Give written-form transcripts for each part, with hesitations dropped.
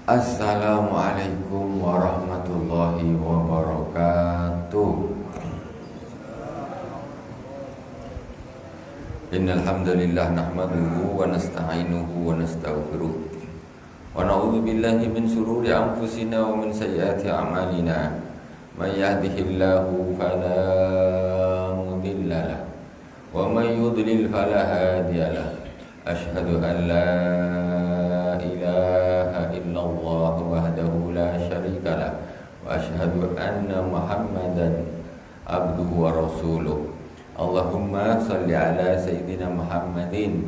Assalamualaikum warahmatullahi wabarakatuh. Innal hamdalillah nahmaduhu wa nasta'inuhu wa nastaghfiruh wa na'udzu billahi min shururi anfusina wa min sayyiati a'malina. May yahdihillahu fala mudilla lahu wa may yudlil fala hadiya lahu. Asyhadu an la ilaha illallah wahdahu la syarika lah wa asyhadu anna Muhammadan abduhu wa rasuluh. Allahumma salli ala sayyidina Muhammadin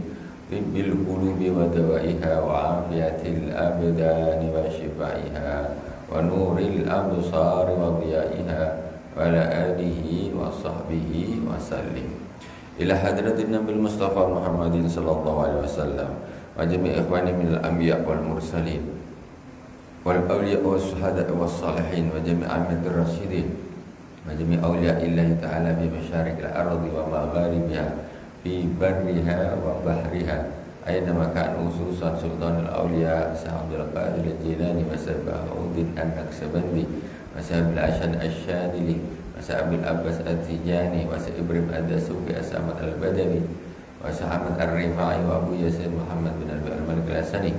tibbil qulubi wa dawaiha wa afiyatil abdani wa shifaiha wa nuril absari wa dhiyaiha wa ala alihi wa sahbihi wa sallim. Ila hadratin Nabil Mustafa Muhammadin sallallahu alaihi wasallam wa jami' ikhwani minal anbiya wal mursalin wal awliya was syuhada was salihin wa jami' ammatir rasyidin wa jami' awliya illahi ta'ala bi masyariqil ardi wa magharibiha fi barriha wa bahriha aina makan ususan sultanul awliya Sa'adul Qadir Jilani wa Sabahuddin An-Naqsabandi wa Sabil Ashan Asyadili wa Sabil Abbas At-Tijani wa Ibrahim Ad-Dasuki As-Samad Al-Badawi wa Ahmad Ar-Rifai wa Abu Yasin Muhammad bin Al-Malik Al-Hasani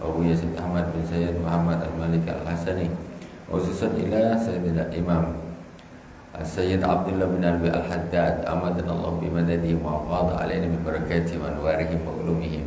wa Abu Yasin Ahmad bin Sayyid Muhammad Al-Malik Al-Hasani wa khususan ila Sayyidina Imam Sayyid Abdullah bin Al-Haddad amadanallahu bimadadihi wa afadha alaina min barakatihi wa anwarihim wa ulumihim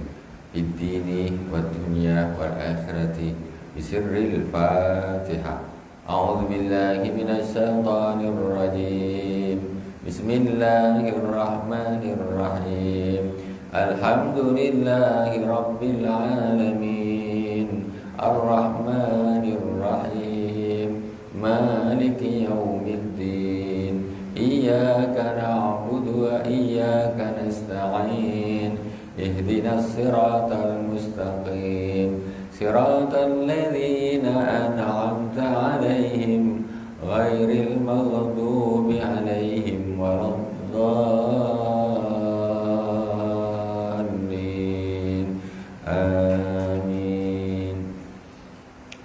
fid dini wad dunya wal akhirati bisirril Fatihah. A'udzu billahi minasy syaithanir rajim. Bismillahirrahmanirrahim. Alhamdulillahi rabbil alamin. Arrahmanir rahim. Maliki yaumiddin. Iyyaka na'budu wa iyyaka nasta'in. Ihdinas siratal mustaqim. Siratal ladzina an'amta 'alaihim ghairil maghdubi 'alaihim waladdallin. Amin.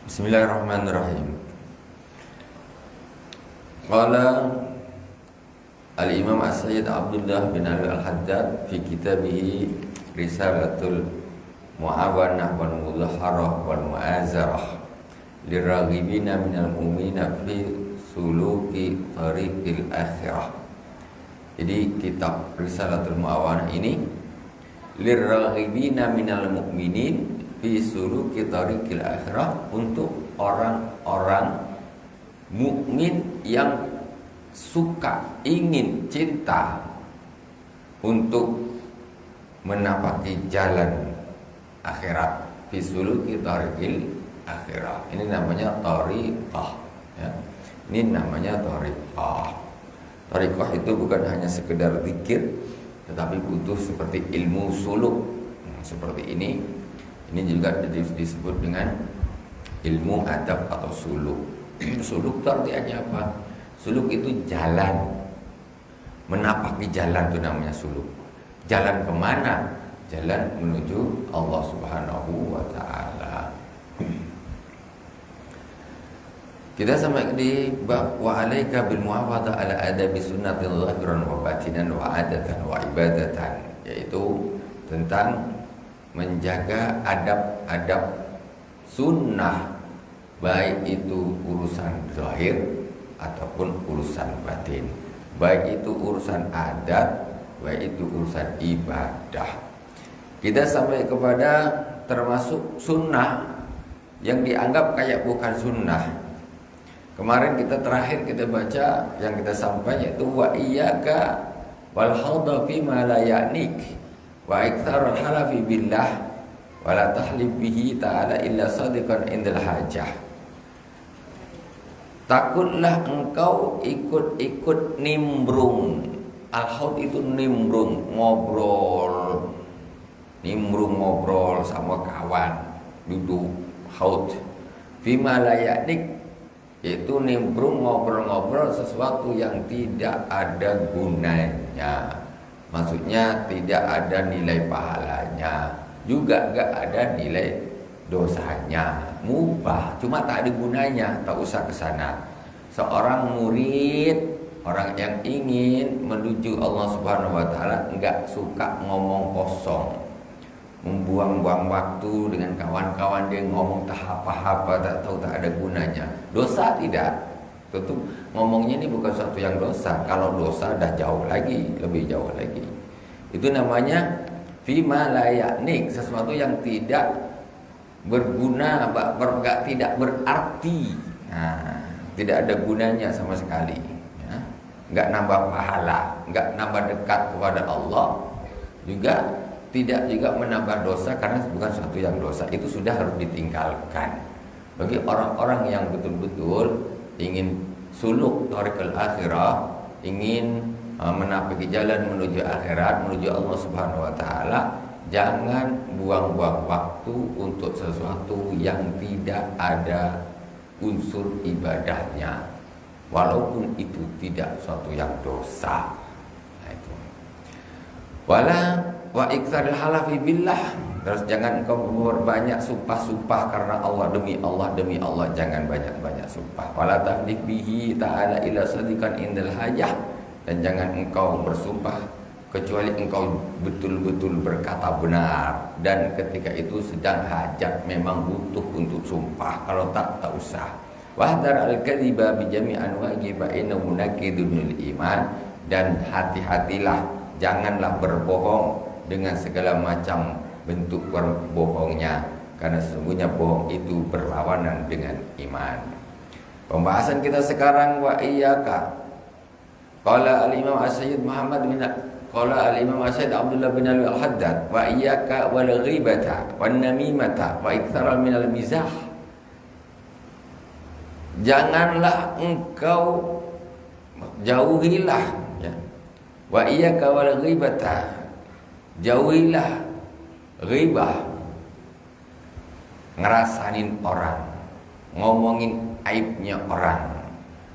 Bismillahirrahmanirrahim. Qala Al-Imam As-Sayyid Abdullah bin Al-Haddad fi kitabih Risalatul Mu'awanah wal Mudhaharah wal Mu'azarah liraghibina minal mu'minina fi suluki tariqil akhirah. Jadi kitab Risalatul Mu'awanah ini liraghibina minal mu'minin fi suluki tariqil akhirah, untuk orang-orang mukmin yang suka, ingin, cinta untuk menapaki jalan akhirat, fisuluki tariqil akhirah. Ini namanya tariqah, ya. Ini namanya tariqah. Tariqah itu bukan hanya sekedar zikir, tetapi butuh seperti ilmu suluk. Seperti ini juga disebut dengan ilmu adab atau suluk. Suluk itu artinya apa? Suluk itu jalan, menapaki jalan, itu namanya suluk. Jalan kemana? Jalan menuju Allah Subhanahu wa ta'ala. Kita sampai di bab wa alaika bil muhafadzah ala adabi sunnatil zahiran wa batinan wa adatan wa ibadatan, yaitu tentang menjaga adab-adab sunnah, baik itu urusan zahir ataupun urusan batin, baik itu urusan adat, baik itu urusan ibadah. Kita sampai kepada termasuk sunnah yang dianggap kayak bukan sunnah. Kemarin terakhir kita baca yang kita sampai, yaitu wa iyyaka wal hawda fi ma la ya'nik wa iktsarul halafi billah wa la tahlib bihi ta'ala illa sadiqan indal hajah. Takutlah engkau ikut-ikut nimbrung. Al-haud itu nimbrung, ngobrol sama kawan, duduk haud. Fima layaknik, yaitu nimbrung, ngobrol-ngobrol sesuatu yang tidak ada gunanya. Maksudnya tidak ada nilai pahalanya, juga gak ada nilai dosanya mubah, cuma tak ada gunanya, tak usah ke sana. Seorang murid, orang yang ingin menuju Allah Subhanahu wa taala enggak suka ngomong kosong, membuang-buang waktu dengan kawan-kawan dia ngomong tak apa-apa, tak tahu, tak ada gunanya. Dosa tidak. Tentu ngomongnya ini bukan suatu yang dosa. Kalau dosa dah jauh lagi, lebih jauh lagi. Itu namanya fima la ya'nik, sesuatu yang tidak berguna, tidak berarti. Nah, tidak ada gunanya sama sekali. Ya. Enggak nambah pahala, enggak nambah dekat kepada Allah, juga tidak juga menambah dosa karena bukan sesuatu yang dosa. Itu sudah harus ditinggalkan. Bagi orang-orang yang betul-betul ingin suluk thariqal akhirah, ingin menapaki jalan menuju akhirat, menuju Allah Subhanahu wa taala, jangan buang-buang waktu untuk sesuatu yang tidak ada unsur ibadahnya, walaupun itu tidak suatu yang dosa. Nah, itu. Wala wa iktsaril halafi billah. Terus jangan engkau berbanyak sumpah-sumpah karena Allah, demi Allah, demi Allah, jangan banyak-banyak sumpah. Wala tahdith bihi ta'ala ila sadiqan indal hajah. Dan jangan engkau bersumpah kecuali engkau betul-betul berkata benar, dan ketika itu sedang hajat, memang butuh untuk sumpah. Kalau tak usah. Wahdar al-kadhiba bi jami' anwa'i fa innahu nakidun lil iman. Dan hati-hatilah, janganlah berbohong dengan segala macam bentuk berbohongnya, karena sesungguhnya bohong itu berlawanan dengan iman. Pembahasan kita sekarang, wa iyyaka. Qala al-Imam As-Sayyid Muhammad bin Qala al-Imam As-Sayyid Abdullah bin Ali Al-Haddad, wa iyyaka wal ghibata wan namimata wa iktsara minal mizah. Janganlah engkau, jauhilah, ya. Wa iyyaka wal ghibata, jauhilah ghibah, ngerasanin orang, ngomongin aibnya orang.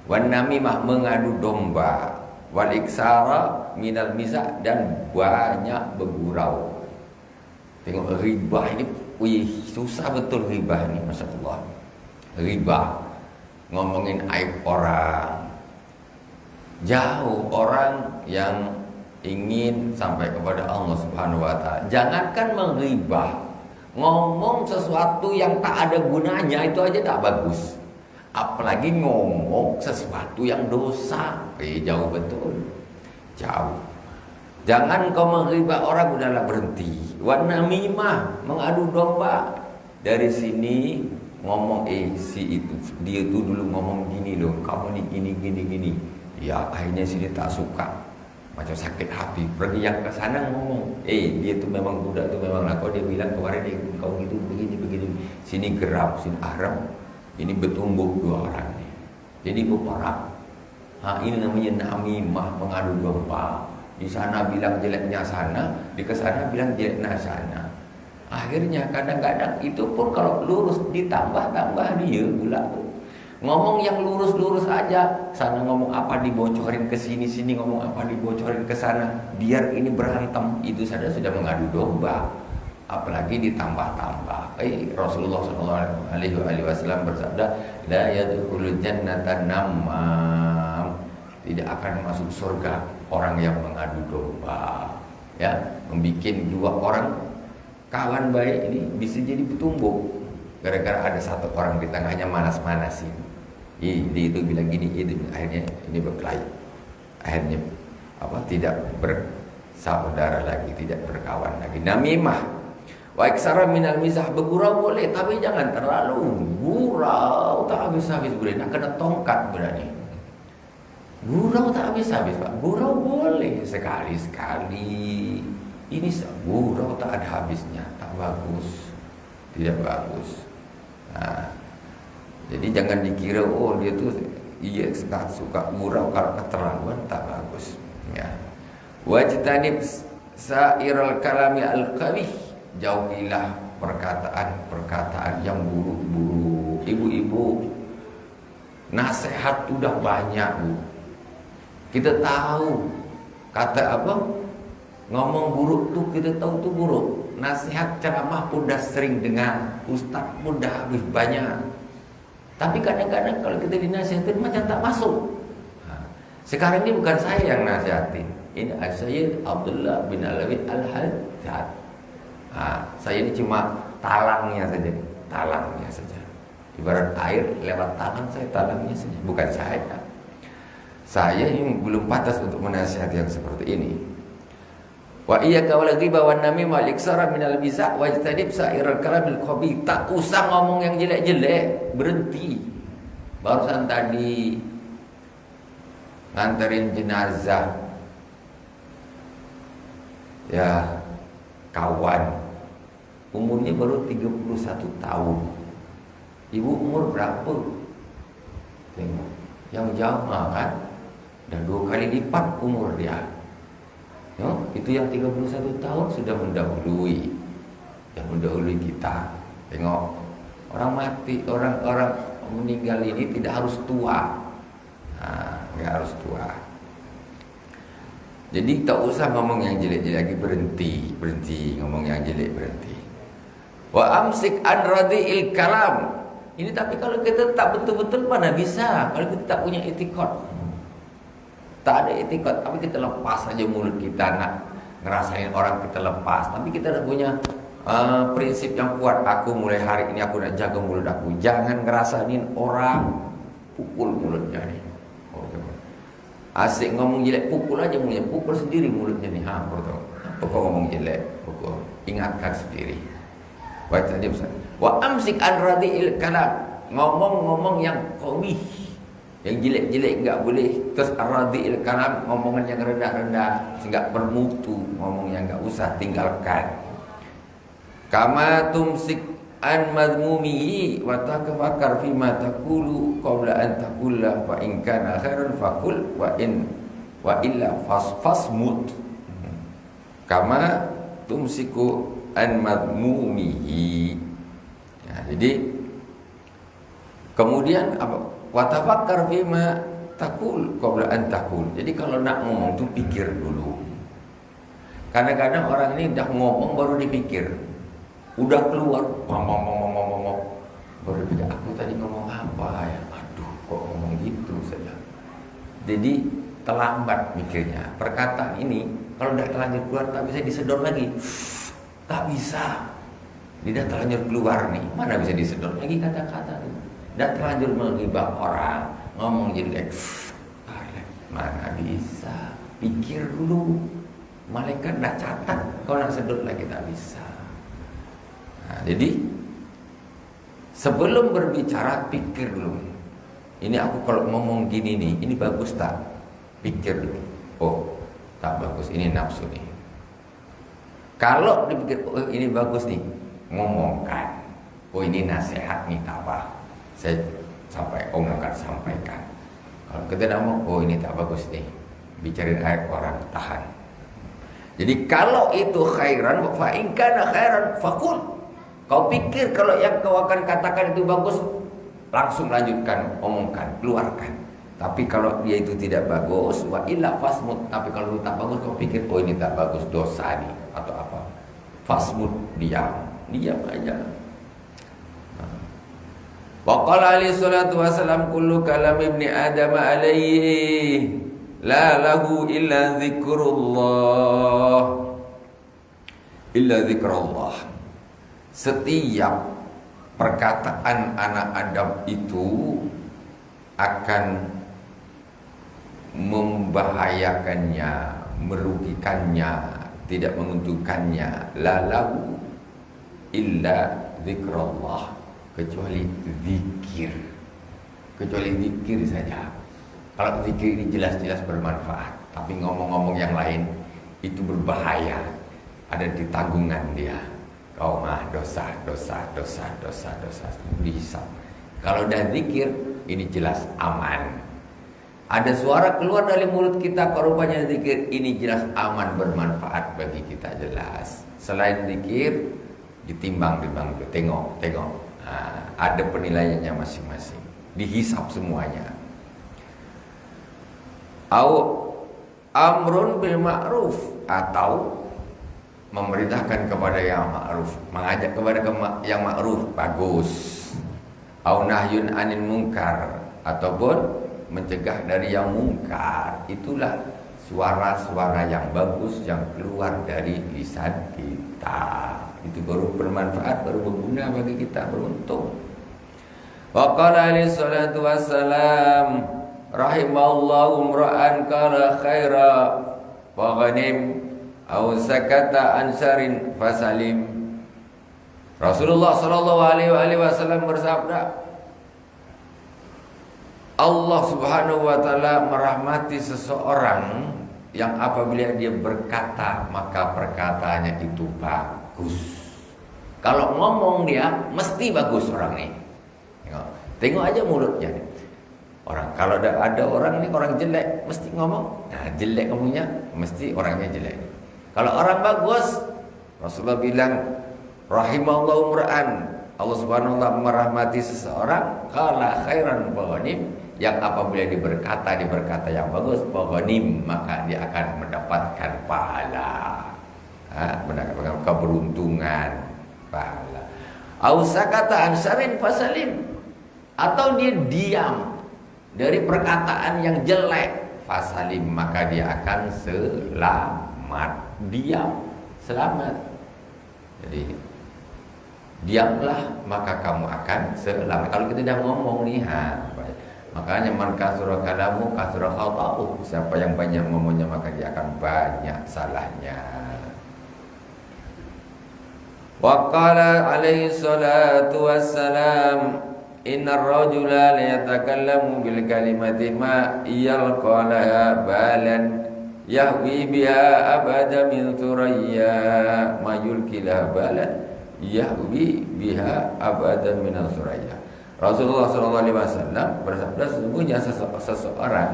Wan namimah, mengadu domba. Wal iksara minal mizah, dan banyak bergurau. Tengok ghibah ini, wih, susah betul ghibah ini, Masya Allah. Ghibah, ngomongin aib orang. Jauh orang yang ingin sampai kepada Allah Subhanahu wa taala, jangankan menghibah, ngomong sesuatu yang tak ada gunanya itu aja tak bagus. Apalagi ngomong sesuatu yang dosa. Jauh betul. Jauh. Jangan kau menghibah orang, udahlah berhenti. Wan namimah, mengadu domba. Dari sini ngomong si itu, dia itu dulu ngomong gini loh, kamu nih gini. Ya akhirnya sini tak suka, macam sakit hati. Pergi yang ke sana ngomong, dia tuh memang budak tuh memang lah. Kau dia bilang kemarin kau gitu begini. Sini geram, sini haram. Ini bertumbuh dua orang nih. Jadi berperang. Ini namanya namimah, mengadu domba. Di sana bilang jeleknya sana, di kesana bilang jeleknya sana. Akhirnya kadang-kadang itu pun kalau lurus ditambah dia pula tuh. Ngomong yang lurus-lurus aja, sana ngomong apa dibocorin ke sini ngomong apa dibocorin ke sana, biar ini berantem. Itu saja sudah mengadu domba. Apalagi ditambah-tambah. Rasulullah SAW bersabda, la yadkhulul jannata namam, tidak akan masuk surga orang yang mengadu domba. Ya, membikin dua orang kawan baik ini bisa jadi bertumbuk gara-gara ada satu orang di tengahnya manas-manasin. Dia itu bilang gini, itu akhirnya ini berkelahi. Akhirnya tidak bersaudara lagi, tidak berkawan lagi. Namimah. Wa iksara minal mizah, bergurau boleh, tapi jangan terlalu gurau tak habis-habis, boleh nak kena tongkat berani. Gurau tak habis-habis, Pak. Gurau boleh sekali-sekali. Ini gurau tak ada habisnya, tak bagus. Tidak bagus. Nah, jadi jangan dikira dia tuh suka gurau, kalau keterlaluan tak bagus, ya. Wajtanib sa'iral kalami al-qabih, jauhilah perkataan yang buruk-buruk. Ibu-ibu, nasihat udah banyak, Bu. Kita tahu kata apa? Ngomong buruk tuh kita tahu tuh buruk. nasihat ceramah udah sering dengar, ustaz udah habis banyak. Tapi kadang-kadang kalau kita dinasihatin macam tak masuk. Sekarang ini bukan saya yang nasihatin. Ini Sayyid Abdullah bin Alawi Al-Haddad. Saya ini cuma talangnya saja. Ibarat air lewat tangan saya, talangnya saja. Bukan saya. Saya ini belum pantas untuk menasihati yang seperti ini. Wa iyyaka wal ghiba wan namima wal iksara minal biza wajtanib sa'iral kalamil qabih. Tak usah ngomong yang jelek-jelek, berhenti. Barusan tadi nganterin jenazah ya kawan, umurnya baru 31 tahun. Ibu umur berapa? Tengok, yang jauh kan dah 2 kali lipat umur dia. Itu yang 31 tahun sudah mendahului kita. Tengok, orang mati, orang meninggal ini tidak harus tua. Nggak harus tua. Jadi tak usah ngomong yang jelek-jelek lagi, berhenti ngomong yang jelek, berhenti. Wa amsik an radhi'il kalam. Ini tapi kalau kita tak betul-betul mana bisa, kalau kita tak punya etikot. Tak ada etikot, tapi kita lepas saja mulut kita, nak ngerasain orang kita lepas. Tapi kita dah punya prinsip yang kuat. Aku mulai hari ini aku nak jaga mulut aku. Jangan ngerasain orang, pukul mulutnya nih. Asik ngomong jelek, pukul aja mulutnya, pukul sendiri mulutnya nih. Pokok ngomong jelek, pukul. Ingatkan sendiri. Baca dia Ustaz. Wa amsik an radhi'il kalam. Ngomong-ngomong yang qabih, yang jelek-jelek enggak boleh. Terus ar-radhi'il kalam, ngomongan yang rendah-rendah, enggak bermutu, ngomong yang enggak usah, tinggalkan. Kama tumsik an madmumihi wa tafakar fima taqulu qabla an taqula fa in kana khairan faqul wa illa fasmut. Kama tumsiku an madmumihi. Ya, jadi kemudian apa? Wa tafakkar fima taqul qabla an taqul. Jadi kalau nak ngomong tu pikir dulu. Kadang-kadang orang ini dah ngomong baru dipikir. Udah keluar baru dipikir, aku tadi ngomong apa ya? Aduh, kok ngomong gitu saja. Jadi terlambat mikirnya. Perkataan ini kalau dah terlanjur keluar tak bisa disedot lagi. Tak bisa. Dia dah terlanjur keluar nih, mana bisa disedot lagi kata-kata itu. Dah terlanjur menghibah orang, ngomong jelek. Mana bisa. Pikir dulu. Malaikat dah catat, kau nak sedot lagi tak bisa. Nah, jadi sebelum berbicara pikir dulu. Ini aku kalau ngomong gini nih, ini bagus tak? Pikir dulu. Oh, tak bagus, ini nafsu nih. Kalau dipikir, oh ini bagus nih, ngomongkan. Oh ini nasihat nih, tak apa. Saya sampaikan. Kalau kita ngomong, oh ini tak bagus nih, bicarain aib orang, tahan. Jadi kalau itu khairan, fa in kana khairan faqul. Kau pikir kalau yang kau akan katakan itu bagus, langsung lanjutkan, omongkan, keluarkan. Tapi kalau dia itu tidak bagus, wa illa fasmut. Tapi kalau itu tak bagus, kau pikir, oh ini tak bagus, dosa nih atau apa. Fasmut, diam aja. Wa qala alaihi salatu wasalam kullu kalam ibni adam alaihi la lahu illa zikrullah. Setiap perkataan anak Adam itu akan membahayakannya, merugikannya, tidak menguntungkannya. La lahu illa zikrullah, kecuali zikir. Kecuali zikir saja. Kalau zikir ini jelas-jelas bermanfaat, tapi ngomong-ngomong yang lain itu berbahaya. Ada di tanggungan dia. Kau mah dosa dihisap. Kalau dah zikir, ini jelas aman. Ada suara keluar dari mulut kita, rupanya zikir, ini jelas aman, bermanfaat bagi kita, jelas. Selain zikir, ditimbang, tengok. Nah, ada penilaiannya masing-masing. Dihisap semuanya. Au amrun bil ma'ruf, atau memerintahkan kepada yang ma'ruf, mengajak kepada yang ma'ruf, bagus. Au nahyun 'anil munkar, ataupun mencegah dari yang mungkar. Itulah suara-suara yang bagus yang keluar dari lisan kita. Itu baru bermanfaat, baru berguna bagi kita, beruntung. Wa qala alaihi salatu wassalam, rahimallahu imra'an qala khaira wa ghanim aw sakata an syarin fasalim. Rasulullah sallallahu alaihi wasallam bersabda, Allah Subhanahu wa taala merahmati seseorang yang apabila dia berkata maka perkataannya itu bagus. Kalau ngomong dia mesti bagus orang ini. Tengok aja mulutnya. Orang kalau ada orang ini orang jelek mesti ngomong, nah jelek ngomongnya mesti orangnya jelek. Kalau orang bagus, Rasulullah bilang rahimallahu imra'an, Allah Subhanahu wa taala merahmati seseorang qala khairan wa ghanim, yang apabila diberkata yang bagus, ghanim, maka dia akan mendapatkan pahala, mendapatkan keberuntungan, pahala. Au sakata an syarin fasalim, atau dia diam dari perkataan yang jelek, fasalim, maka dia akan selamat. Diam, selamat. Jadi diamlah maka kamu akan selamat. Kalau kita dah ngomong nih, makanya man kasura kalamu kasura khata'u. Siapa yang banyak ngomongnya maka dia akan banyak salahnya. Wa qala alaihi salatu wassalam, innar rajula la yatakallamu bil kalimati ma yalqalaha balan yahwi biha abada min thuraya ma yulkilah balan yahwi biha abada min thuraya. Rasulullah SAW bersabda, sesungguhnya seseorang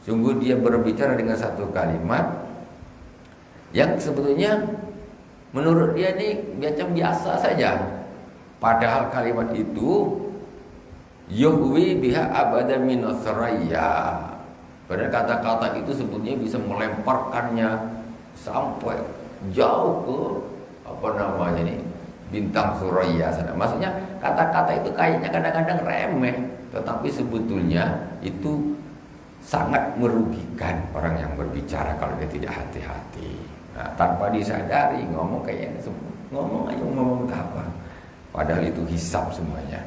sungguh dia berbicara dengan satu kalimat yang sebetulnya menurut dia ini macam biasa saja, padahal kalimat itu yuhwi biha abada min thuraya. Padahal kata-kata itu sebetulnya bisa melemparkannya sampai jauh ke bintang Suraya sana. Maksudnya kata-kata itu kayaknya kadang-kadang remeh, tetapi sebetulnya itu sangat merugikan orang yang berbicara kalau dia tidak hati-hati. Nah, tanpa disadari ngomong kayaknya ngomong aja ngomong apa, padahal itu hisab semuanya.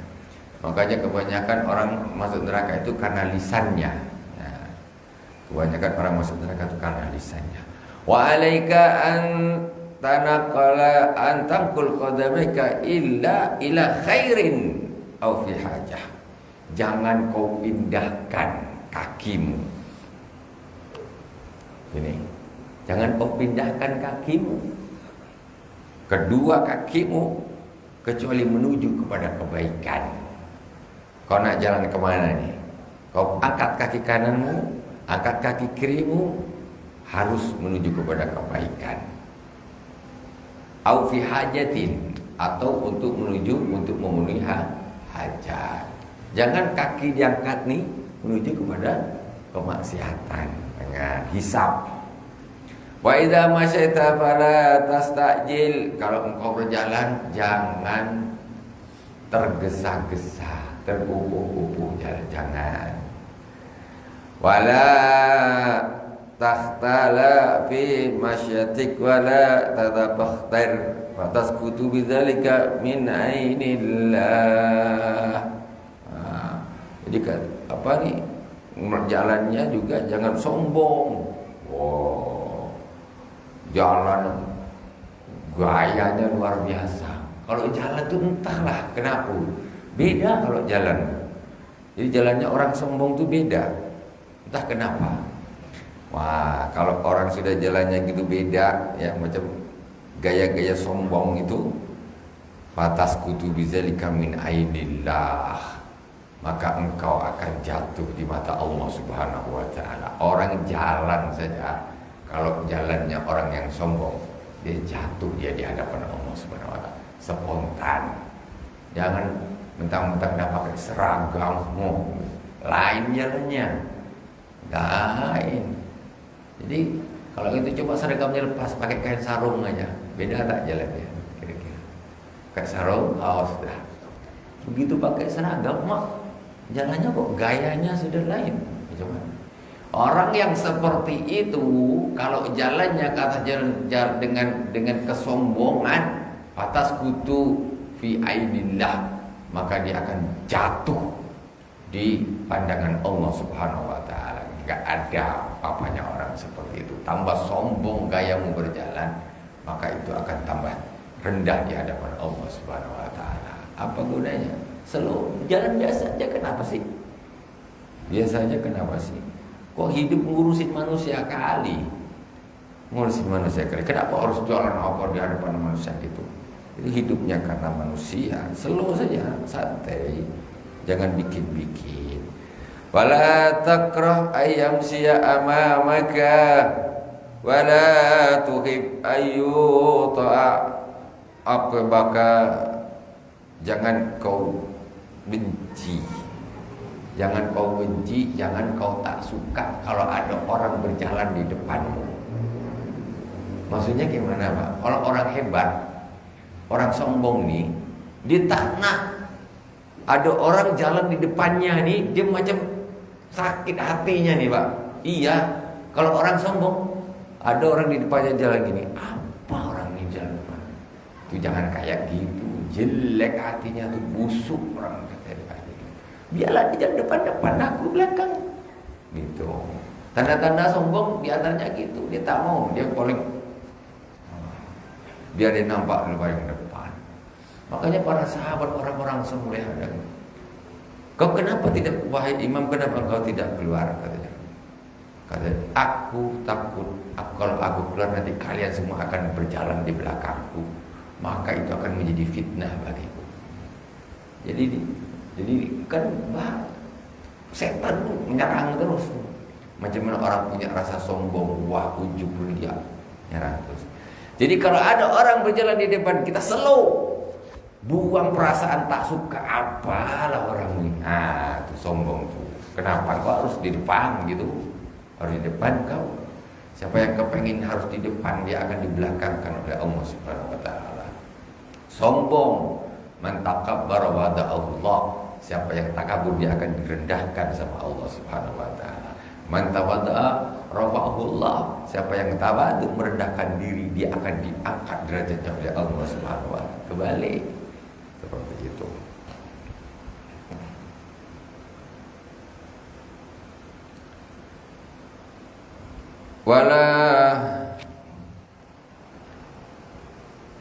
Makanya kebanyakan orang masuk neraka itu karena lisannya. Nah, kebanyakan orang masuk neraka itu karena lisannya. Wa alaika an tanaqala antangkul qadamika illa ila khairin aw fi hajah. Jangan kau pindahkan kakimu. Ini, jangan kau pindahkan kakimu, kedua kakimu, kecuali menuju kepada kebaikan. Kau nak jalan kemana nih? Kau angkat kaki kananmu, angkat kaki kirimu, harus menuju kepada kebaikan. Au fi hajatin, atau untuk memenuhi hajat. Jangan kaki diangkat nih menuju kepada kemaksiatan dengan hisab. Wa idza masyaita fala tastajil. Kalau engkau berjalan jangan tergesa-gesa, terkupu-kupu, jangan. Wala takhtala fi masyatik wala tatabakhtar fataskutu bidzalika min ainillah. Jadi apa nih, jalannya juga jangan sombong. Jalan gayanya luar biasa. Kalau jalan tuh entahlah kenapa beda kalau jalan. Jadi jalannya orang sombong tuh beda, entah kenapa. Wah, kalau orang sudah jalannya gitu beda ya, macam gaya-gaya sombong itu, fataskutu bidzalika min ainillah, maka engkau akan jatuh di mata Allah Subhanahu wa taala. Orang jalan saja, kalau jalannya orang yang sombong, dia jatuh dia di hadapan Allah Subhanahu wa taala spontan. Jangan mentang-mentang dah pakai seragam, lain jalannya, lain. Jadi kalau itu coba seragamnya lepas, pakai kain sarung aja, Beda tak jalannya? Kira-kira. Pakai sarung, kaos dah. Begitu pakai seragam, mak jalannya kok gayanya sudah lain. Coba. Orang yang seperti itu, kalau jalannya kata jalan dengan kesombongan, atas kutu fi ainillah, maka dia akan jatuh di pandangan Allah Subhanahu wa taala. Enggak ada apa-apanya orang seperti itu. Tambah sombong gayamu berjalan, maka itu akan tambah rendah di hadapan Allah Subhanahu wa taala. Apa gunanya? Selalu jalan biasa aja, kenapa sih? Biasa aja kenapa sih? Kok hidup ngurusin manusia kali? Ngurusin manusia kali. Kenapa harus jalan apa di hadapan manusia gitu? Itu hidupnya karena manusia. Slow saja, santai. Jangan bikin-bikin. Wala takrah ayyam siya amamaka wala tuhib ayyu ta'a baka. Jangan kau benci. Jangan kau benci, jangan kau tak suka kalau ada orang berjalan di depanmu. Maksudnya gimana, Pak? Kalau orang hebat, orang sombong nih, dia tak nak ada orang jalan di depannya nih, dia macam sakit hatinya nih, Pak. Iya, kalau orang sombong, ada orang di depannya jalan gini, apa orang ini jalan depan? Itu jangan kayak gitu, jelek hatinya tuh, busuk orang kayak gitu. Biarlah dia jalan depan-depan, aku belakang. Gitu. Tanda-tanda sombong di antaranya gitu, dia tak mau, dia paling biar dia nampak lebih yang depan. Makanya para sahabat orang-orang semula ada. Kau kenapa tidak, wahai imam, kenapa kau tidak keluar? Katanya. Katanya, aku takut kalau aku keluar nanti kalian semua akan berjalan di belakangku, maka itu akan menjadi fitnah bagiku. Jadi kan setan menyerang terus. Macam mana orang punya rasa sombong, wah ujub dia nyerang terus. Jadi kalau ada orang berjalan di depan kita, slow, buang perasaan tak suka, apalah orang ini. Ah, itu sombong tuh. Kenapa kau harus di depan gitu? Harus di depan kau. Siapa yang kepengin harus di depan, dia akan dibelakangkan oleh Allah Subhanahu wa taala. Sombong, man takabbara wada Allah. Siapa yang takabur, dia akan direndahkan sama Allah Subhanahu wa taala. Man tawadda'a rafa'ahullah. Siapa yang tawadu, merendahkan diri, dia akan diangkat derajatnya oleh Allah Subhanahu wa taala. Kebalik. Seperti itu.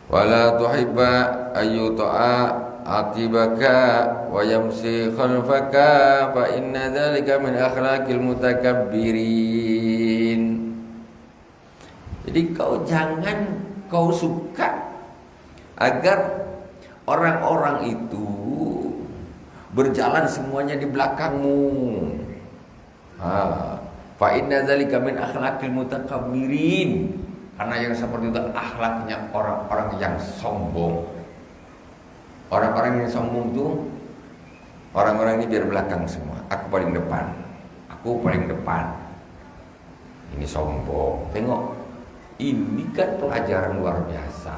Wala tuhibba ayyuta'a atibaka wa yamsi khalfaka fa inna dzalika min akhlaqil mutakabbirin. Jadi kau suka agar orang-orang itu berjalan semuanya di belakangmu. Fa inna dzalika min akhlaqil mutakabbirin. Karena yang seperti itu akhlaknya orang-orang yang sombong. Orang-orang yang sombong itu, orang-orang ini biar belakang semua. Aku paling depan. Aku paling depan. Ini sombong. Tengok, ini kan pelajaran luar biasa.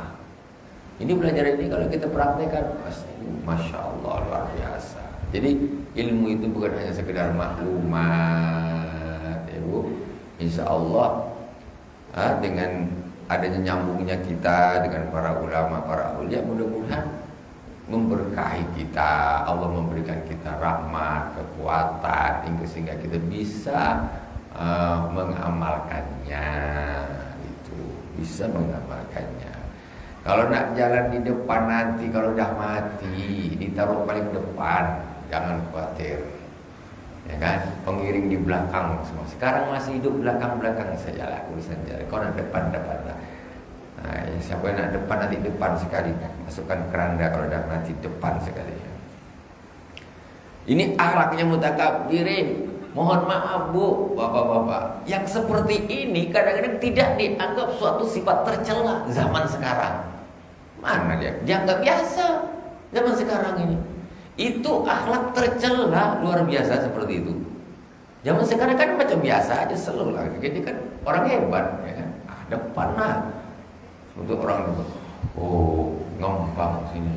Ini pelajaran ini kalau kita praktekkan, pasti Masya Allah luar biasa. Jadi ilmu itu bukan hanya sekedar maklumat, Ibu. Insya Allah dengan adanya nyambungnya kita dengan para ulama, para aulia, mudah-mudahan memberkahi kita. Allah memberikan kita rahmat, kekuatan, sehingga kita bisa mengamalkannya. Itu bisa mengamalkannya. Kalau nak jalan di depan nanti, kalau udah mati, ditaruh paling depan, jangan khawatir. Ya kan? Pengiring di belakang semua. Sekarang masih hidup belakang-belakang saja lah urusan jalan. Kau nak depan-depan lah. Nah, siapa yang nak depan nanti depan sekali, masukkan keranda kalau dah mati depan sekali. Ini akhlaknya mutakabbirin. Mohon maaf Bu, bapak-bapak, yang seperti ini kadang-kadang tidak dianggap suatu sifat tercela zaman sekarang. Mana dia? Dianggap biasa zaman sekarang ini. Itu akhlak tercela luar biasa seperti itu. Zaman sekarang kan macam biasa aja, selalu lah. Jadi kan orang hebat, ya kan? Depan lah. Untuk orang itu, oh ngembang sini.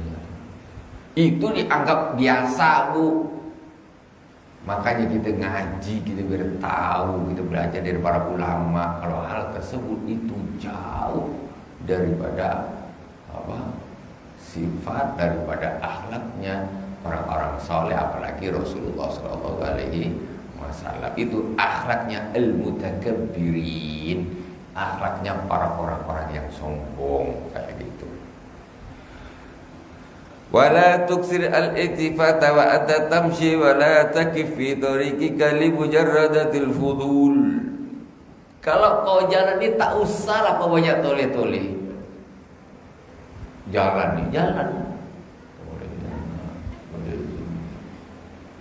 Itu dianggap biasa, Bu. Makanya kita ngaji, kita biar tahu, kita belajar dari para ulama. Kalau hal tersebut itu jauh daripada sifat, daripada akhlaknya orang-orang soleh, apalagi Rasulullah Shallallahu Alaihi Wasallam. Itu akhlaknya al-mutakabbirin, akhlaknya para orang-orang yang sombong kayak gitu. Wala tuksir al-ittifata wa anta tamshi wa la takif fi tariqika li mujarradatil fudul. Kalau kau jalan ini tak usah lah kau banyak toleh-toleh. Jalan nih, jalan.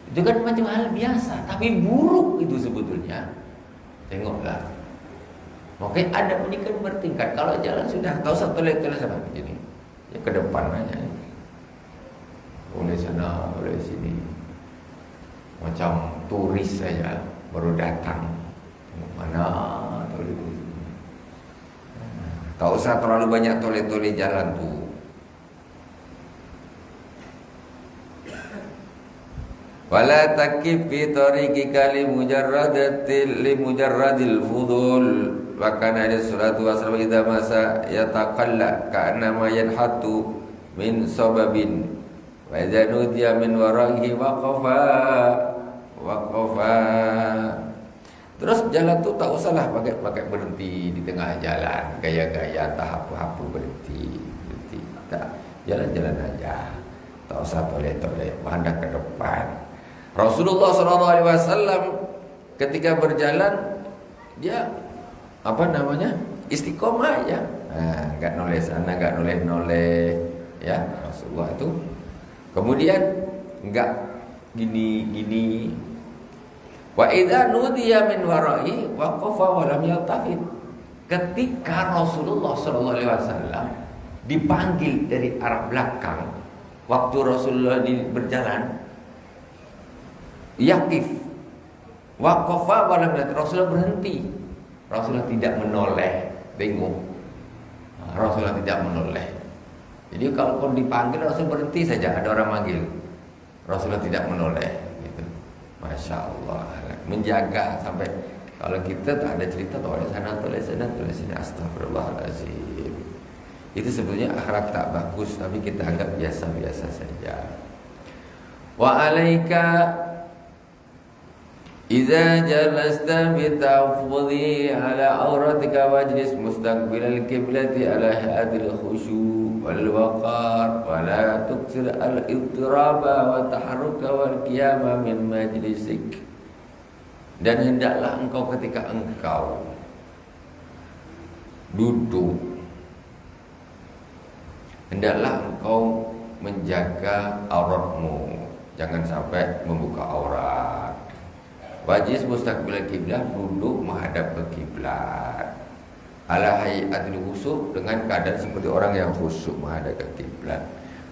Itu kan macam hal biasa, tapi buruk itu sebetulnya. Tengoklah. Makanya adab ini kan bertingkat. Kalau jalan sudah tak usah toleh-toleh sama begini. Ya ke depan aja. Oleh sana, oleh sini. Macam turis saja baru datang. Mana toleh. Tak usah terlalu banyak toleh-toleh jalan tu. Wala takif fi tariqika li mujarradil fudul. Bahkan ada salatu wasallam idza masa yataqalla ka'annama yanhatu min sababin. Wa idza nudiya min wara'ihi waqafa. Terus jalan tu tak usahlah pakai berhenti di tengah jalan, gaya-gaya entah apa-apa berhenti. Tak, jalan-jalan aja. Tak usah toleh-toleh, pandang ke depan. Rasulullah SAW ketika berjalan dia istiqomah ya, enggak noleh sana, enggak noleh ya Rasulullah itu. Kemudian enggak gini. Wa idza nudiya min wara'i waqafa wa lam yaltafit. Ketika Rasulullah SAW dipanggil dari arah belakang, waktu Rasulullah berjalan, yakif waqafa wa lam yaltafit, Rasulullah berhenti. Rasulullah tidak menoleh, bingung. Rasulullah tidak menoleh. Jadi kalau dipanggil Rasul berhenti saja, ada orang manggil. Rasulullah tidak menoleh gitu. Masya Allah, menjaga sampai kalau kita tak ada cerita toleh sana sini, astagfirullahaladzim. Itu sebetulnya akhlak tak bagus, tapi kita anggap biasa-biasa saja. Wa alaika idza jalasta bi ta'fudhi ala auratika wajlis mustaqbilal qiblati ala hadil khusyu' wal waqar wa la tuksir al ittiraba wa taharruka wal qiyama min majlisik. Dan hendaklah engkau ketika engkau duduk, hendaklah engkau menjaga auratmu, jangan sampai membuka aurat. Wajis mustaqbil kiblat, duduk menghadap ke kiblat. Ala hayatil khusyuk, dengan keadaan seperti orang yang khusyuk menghadap ke kiblat.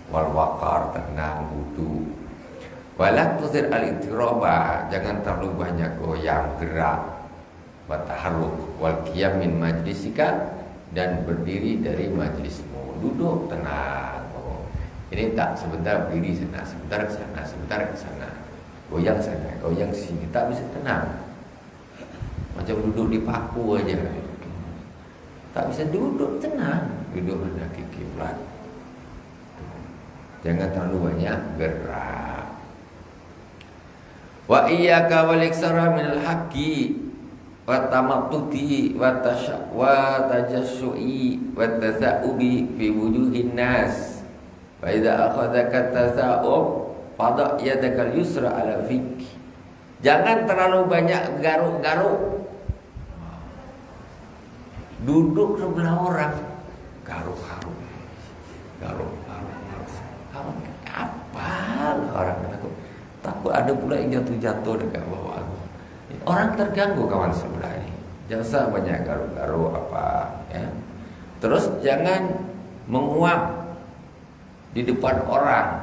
Wal waqar, tenang, duduk. Wala tusir al-ittiraba, jangan terlalu banyak goyang gerak. Wa taharruk wal qiyam min majlisika, dan berdiri dari majlismu. Duduk tenang. Ini tak sebentar berdiri sana, sebentar ke sana, sebentar ke sana. Goyang sana, goyang sini, tak bisa tenang. Macam duduk di paku aja. Tak bisa duduk tenang, duduk menghadap kiblat. Jangan terlalu banyak gerak. Wa iyyaka wal iksara minal haqqi wa tamattuti wa tajassui wa tasa'ubi fi wujuhin nas. Wa idza akhadaka tasa'ub fada' yadakal yusra ala fik. Jangan terlalu banyak garuk-garuk. Duduk sebelah orang, garuk-garuk. Apa orang takut? Takut ada pula yang jatuh-jatuh dekat bawah aku. Orang terganggu kawan sebelah ini. Jangan banyak garuk-garuk apa ya. Terus jangan menguap di depan orang.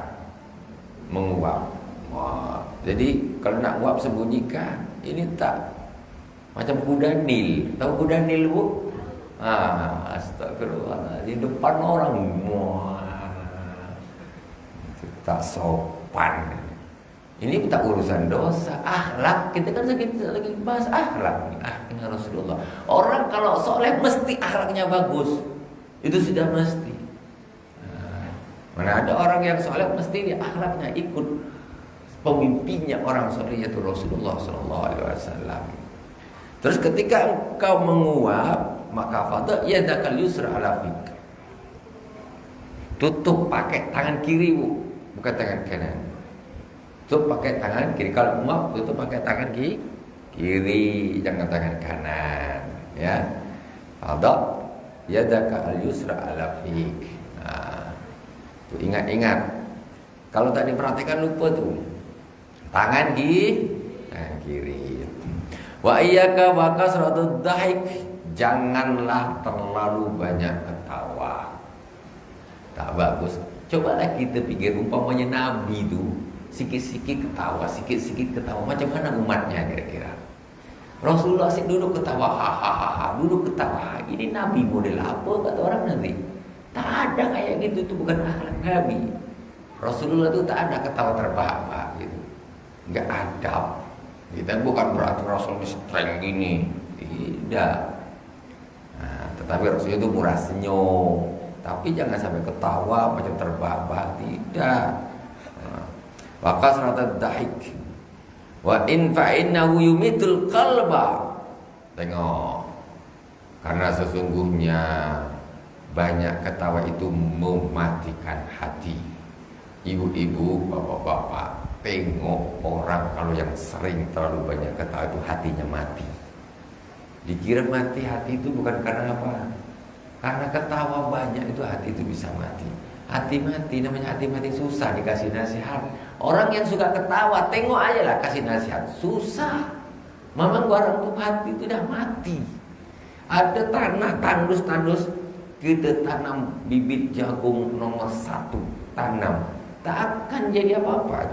Menguap. Jadi kalau nak uap sembunyikan. Ini tak macam kuda Nil. Tahu kuda Nil, Bu? Astagfirullah, di depan orang, wah, tak sopan. Ini tak urusan dosa, akhlak. Kita kan lagi bahas akhlak. Ini Rasulullah. Orang kalau soleh mesti akhlaknya bagus. Itu sudah mesti. Mana ada orang yang soleh mesti dia akhlaknya ikut pemimpinnya orang soleh, yaitu Rasulullah SAW. Terus ketika engkau menguap, maka fadha yadakal yusra ala fik. Tutup pakai tangan kiri, bukan tangan kanan. Tutup pakai tangan kiri. Kalau nguap, tutup pakai tangan kiri, jangan tangan kanan. Ya, fadha yadakal yusra ala fik. Tuh ingat-ingat. Kalau tadi perhatikan lupa tuh. Tangan kiri. Wa iyyaka wa kasratud dhahik. Janganlah terlalu banyak ketawa. Tak bagus. Cobalah kita pikir umpamanya Nabi itu sikit-sikit ketawa. Macam mana umatnya kira-kira? Rasulullah asyik duduk ketawa, hahaha, duduk ketawa. Ini Nabi model apa kata orang nanti? Tak ada kayak gitu, itu bukan akhlak Nabi. Rasulullah itu tak ada ketawa terbahak-bahak gitu. Enggak adab. Kita bukan berarti Rasul streng gini. Tidak. Nah, tetapi Rasul itu murah senyum. Tapi jangan sampai ketawa macam terbahak-bahak. Tidak. Wa kasratad dahik. Wa in fa'innahu yumitul qalba. Tengok. Karena sesungguhnya banyak ketawa itu mematikan hati. Ibu-ibu, bapak-bapak, tengok orang kalau yang sering terlalu banyak ketawa itu hatinya mati. Dikira mati hati itu bukan karena apa? Karena ketawa banyak itu hati itu bisa mati. Hati mati, namanya hati mati susah dikasih nasihat. Orang yang suka ketawa, tengok aja lah kasih nasihat, susah. Memang orang tuh hati itu udah mati. Ada tanah tandus-tandus, kita tanam bibit jagung nomor 1, tanam, tak akan jadi apa-apa.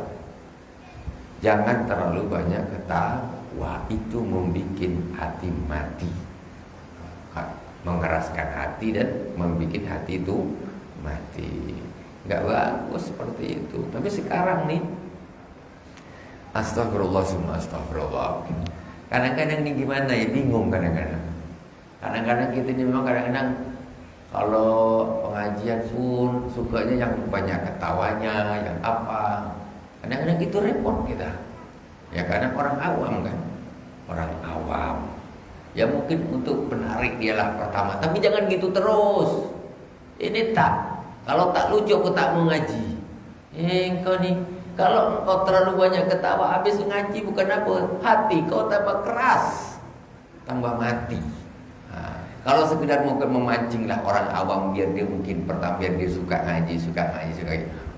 Jangan terlalu banyak ketawa, itu membuat hati mati, mengeraskan hati dan membuat hati itu mati. Enggak bagus seperti itu. Tapi sekarang nih, astagfirullah semua astagfirullah. Kadang-kadang ini gimana ya, bingung kadang-kadang. Kadang-kadang kita ini memang kadang-kadang kalau pengajian pun sukanya yang banyak ketawanya, yang apa. Kadang-kadang itu repot kita. Ya karena orang awam kan. Orang awam. Ya mungkin untuk menarik dialah pertama. Tapi jangan gitu terus. Ini tak. Kalau tak lucu aku tak mau ngaji. Engkau nih. Kalau engkau terlalu banyak ketawa habis ngaji bukan apa. Hati kau tambah keras. Tambah mati. Kalau sekedar mungkin memancing lah orang awam biar dia mungkin pertama biar dia suka ngaji.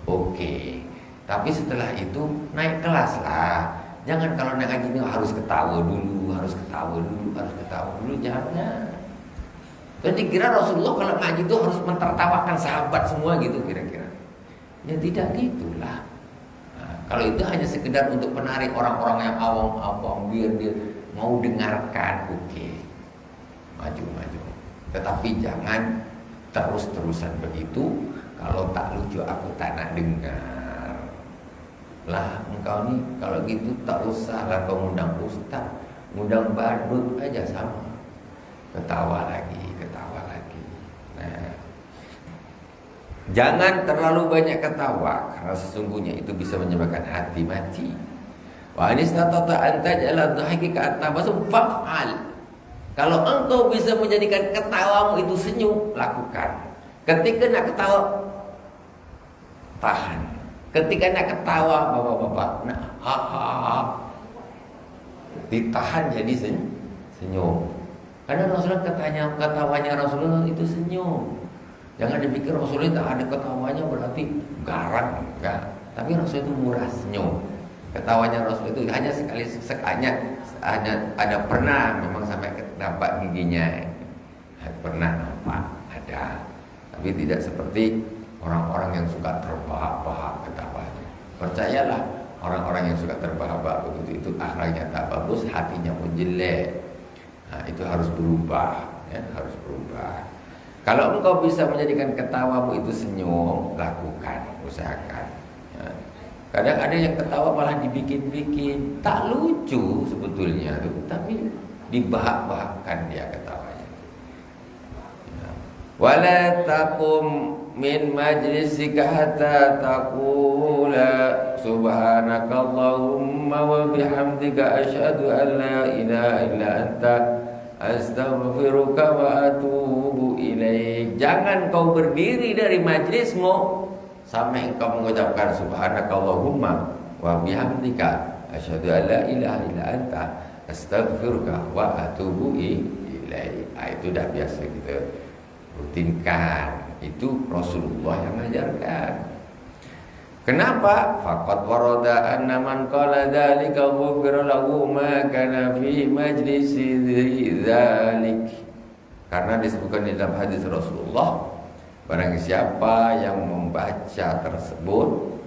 Oke. Tapi setelah itu naik kelas lah. Jangan kalau naik ngaji ini harus ketawa dulu, jangan. Jadi kira Rasulullah kalau ngaji itu harus mentertawakan sahabat semua gitu kira-kira. Ya tidak gitulah. Kalau itu hanya sekedar untuk menarik orang-orang yang awam biar dia mau dengarkan, oke. Maju. Tetapi jangan terus-terusan begitu. Kalau tak lucu aku tak nak dengar. Lah engkau nih kalau gitu tak usah lah kau undang ustaz, undang badut aja sama. Ketawa lagi. Nah, jangan terlalu banyak ketawa karena sesungguhnya itu bisa menyebabkan hati mati. Wa anistatata anta jala dhahiki ka atabasum fa'al. Kalau engkau bisa menjadikan ketawamu itu senyum, lakukan. Ketika nak ketawa, tahan. Ketika nak ketawa, bapak-bapak, ditahan jadi senyum. Karena Rasulullah ketawanya Rasulullah itu senyum. Jangan dipikir Rasulullah tak ada ketawanya berarti garang, enggak. Tapi Rasulullah itu murah senyum. Ketawanya Rasul itu hanya sekali ada pernah memang sampai nampak giginya, pernah nampak ada, tapi tidak seperti orang-orang yang suka terbahak-bahak ketawanya. Percayalah orang-orang yang suka terbahak-bahak begitu itu akhlaknya tak bagus, hatinya pun jelek. Nah, itu harus berubah. ya, harus berubah. Kalau engkau bisa menjadikan ketawamu itu senyum, lakukan, usahakan. Ya. Kadang ada yang ketawa malah dibikin-bikin, tak lucu sebetulnya tuh, tapi dibahak-bahakkan dia ketawanya. Ya. Wala taqum min majlisika hatta taqula subhanakallahumma wa bihamdika asyhadu an la ilaha illa anta astaghfiruka wa atubu ilaik. Jangan kau berdiri dari majlismu sampai engkau mengucapkan subhanakallahumma wa bihamdika asyhadu an la ilaha illa anta astaghfiruka wa atubu ilaik. Itu dah biasa kita rutinkan. Itu Rasulullah yang mengajarkan. Kenapa? Faqad warada anna man qala dzalika ghufira lahu ma kana fi majlisi dzalik. Karena disebutkan di dalam hadis Rasulullah, barang siapa yang membaca tersebut,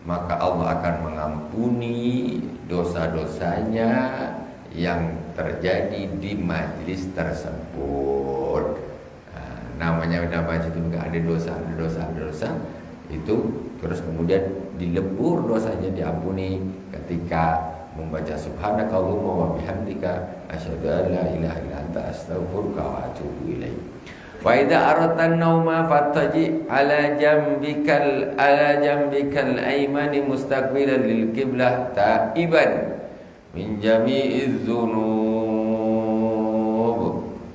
maka Allah akan mengampuni dosa-dosanya yang terjadi di majlis tersebut. Namanya baca itu juga ada dosa itu, terus kemudian dilebur dosanya, diampuni ketika membaca subhanakallahumma wa bihamdika asyhadu an la ilaha illa anta astaghfiruka wa atubu ilaik. Wa idza aradta an-nauma fattaji ala jambikal aymani mustaqbilan lil qiblah taiban min jami'iz dzunub.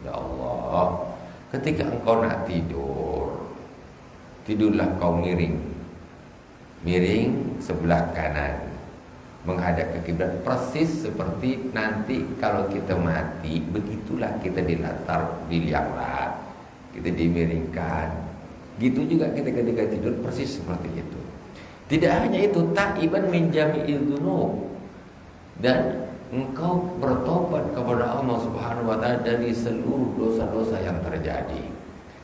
Ya Allah, ketika engkau nak tidur, tidurlah kau miring sebelah kanan, menghadap ke kiblat, persis seperti nanti kalau kita mati, begitulah kita dilatar, dilianglah, kita dimiringkan. Gitu juga kita ketika tidur persis seperti itu. Tidak hanya itu, taiban min jami'il dzunub, dan engkau bertobat kepada Allah Subhanahu wa taala dari seluruh dosa-dosa yang terjadi.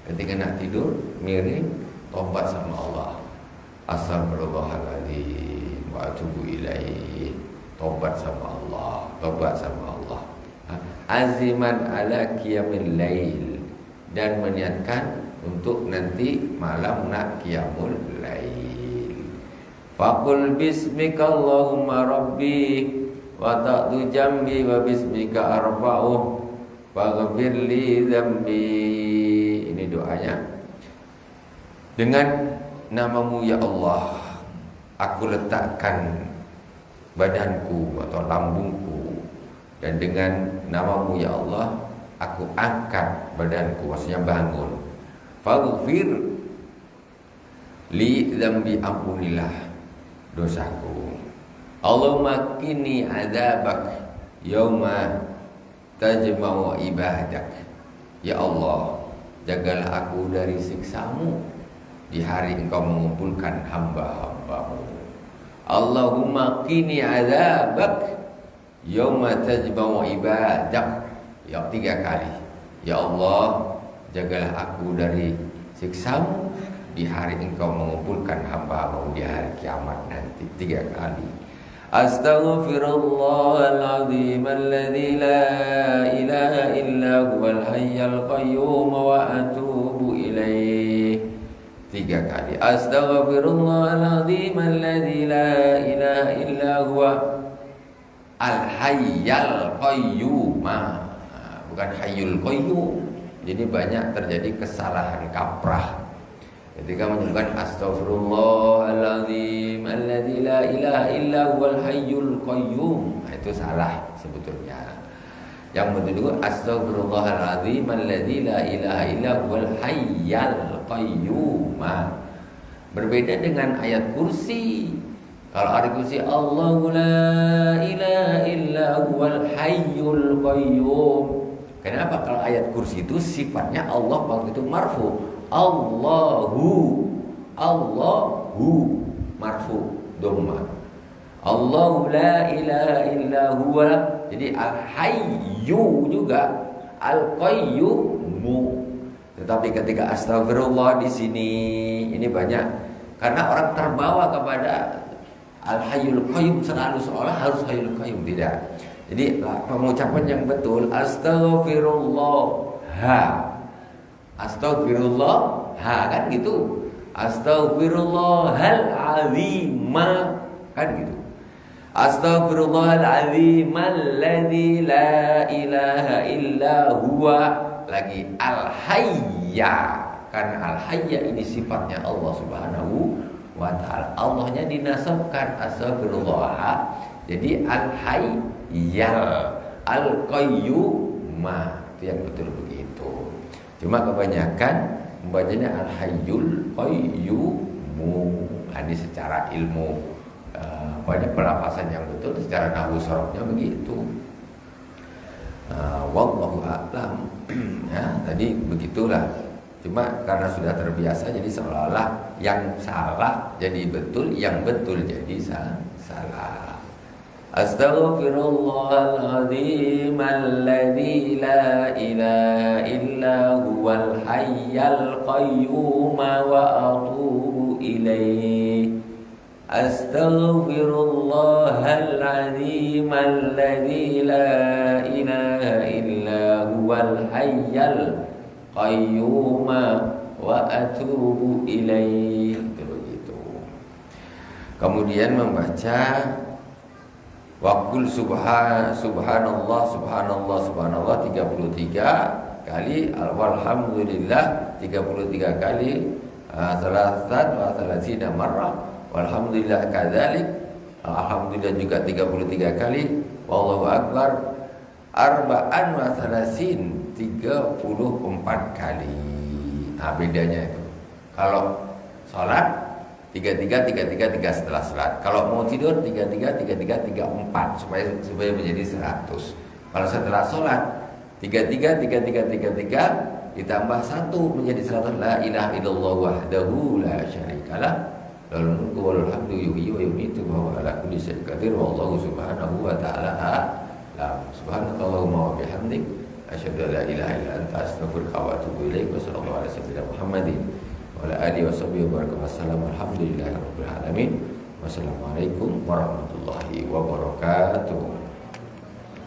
Ketika nak tidur, miring, tobat sama Allah. Astagfirullahaladzim wa atubu ilaih. Tobat sama Allah, tobat sama Allah. Aziman ala qiyamil lail, dan meniatkan untuk nanti malam nak qiyamul lail. Faqul bismika Allahumma rabbi wa ta'tu jambi wa bismika arfa'uh faghfir li dzambi. Ini doanya. Dengan namamu ya Allah, aku letakkan badanku atau lambungku, dan dengan namamu ya Allah, aku angkat badanku, maksudnya bangun. Faghfir li dzambi, ampunilah dosaku. Allahumma qini adzabak yauma tajma'u ibadak. Ya Allah, jagalah aku dari siksamu di hari engkau mengumpulkan hamba-hambamu. Allahumma qini adzabak yauma tajma'u ibadak. Ya, 3 kali. Ya Allah, jagalah aku dari siksamu di hari engkau mengumpulkan hamba-hambamu di hari kiamat nanti. 3 kali. Astaghfirullahaladzim alladzi la ilaha illa huwal hayyul qayyum wa atubu ilaih. 3 kali. Astaghfirullahaladzim alladzi la ilaha illa huwa al hayyul qayyum, bukan hayyul qayyum. Jadi banyak terjadi kesalahan kaprah ketika menyebutkan astaghfirullahaladzim alladzi la ilaha illa huwal hayyul qayyum. Itu salah sebetulnya. Yang betul itu astaghfirullahaladzim alladzi la ilaha illa huwal hayyul qayyum. Berbeda dengan ayat kursi. Kalau ayat kursi Allahu la ilaha illa huwal hayyul qayyum. Kenapa? Kalau ayat kursi itu sifatnya Allah waktu itu marfu. Allahu marfu dhamma. Allahu la ilaha illa huwa. Jadi al-hayyu juga al-qayyumu. Tetapi ketika astagfirullah di sini ini banyak karena orang terbawa kepada al-hayyul qayyum, selalu seolah harus hayyul qayyum. Tidak. Jadi pengucapan yang betul astaghfirullah ha. Astaghfirullah ha kan gitu. Astaghfirullahal azima kan gitu. Astaghfirullahal azimalladzi la ilaha illa huwa. Lagi al hayya. Karena al hayya ini sifatnya Allah Subhanahu wa ta'ala. Allahnya dinasabkan astaghfirullah. Jadi al hayyal al qayyumah. Itu yang betul begitu. Cuma kebanyakan membacanya al hayyul qayyumu. Ini secara ilmu banyak pelafasan yang betul, secara nahwu sharafnya begitu. Wallahu a'lam. Ya, tadi begitulah. Cuma karena sudah terbiasa jadi seolah-olah yang salah jadi betul, yang betul jadi salah. Astaghfirullahaladzim alladzi la ilaha illa huwal hayyal qayyum wa atubu ilaih. Astaghfirullahaladzim alladzi la ilaha illa huwal hayyal qayyum wa atubu ilaih. Begitu. Kemudian membaca Waqul subhanallah subhanallah subhanallah 33 kali, walhamdulillah 33 kali, salatan wa salasina marrah, walhamdulillah kadzalik, alhamdulillah juga 33 kali, wallahu akbar arba'an wa salasin 34 kali. Nah, bedanya itu. Kalau salat 33 setelah salat. Kalau mau tidur 33 supaya menjadi 100. Kalau setelah salat 33 ditambah 1 menjadi 100. La ilaha illallah wahdahu la syarikalah lahul mulku wa lahul hamdu yuhyi wa yumiitu wa huwa ala kulli syai'in qadir wallahu subhanahu wa ta'ala a'lam. Subhanakallahumma wa bihamdik asyhadu an la ilaha illa anta astaghfiruka wa atubu ilaik. Wassallallahu ala sayyidina Muhammadin wa ala alihi washabihi wa baraka wasallam. Alhamdulillahirabbil alamin. Wassalamualaikum warahmatullahi wabarakatuh.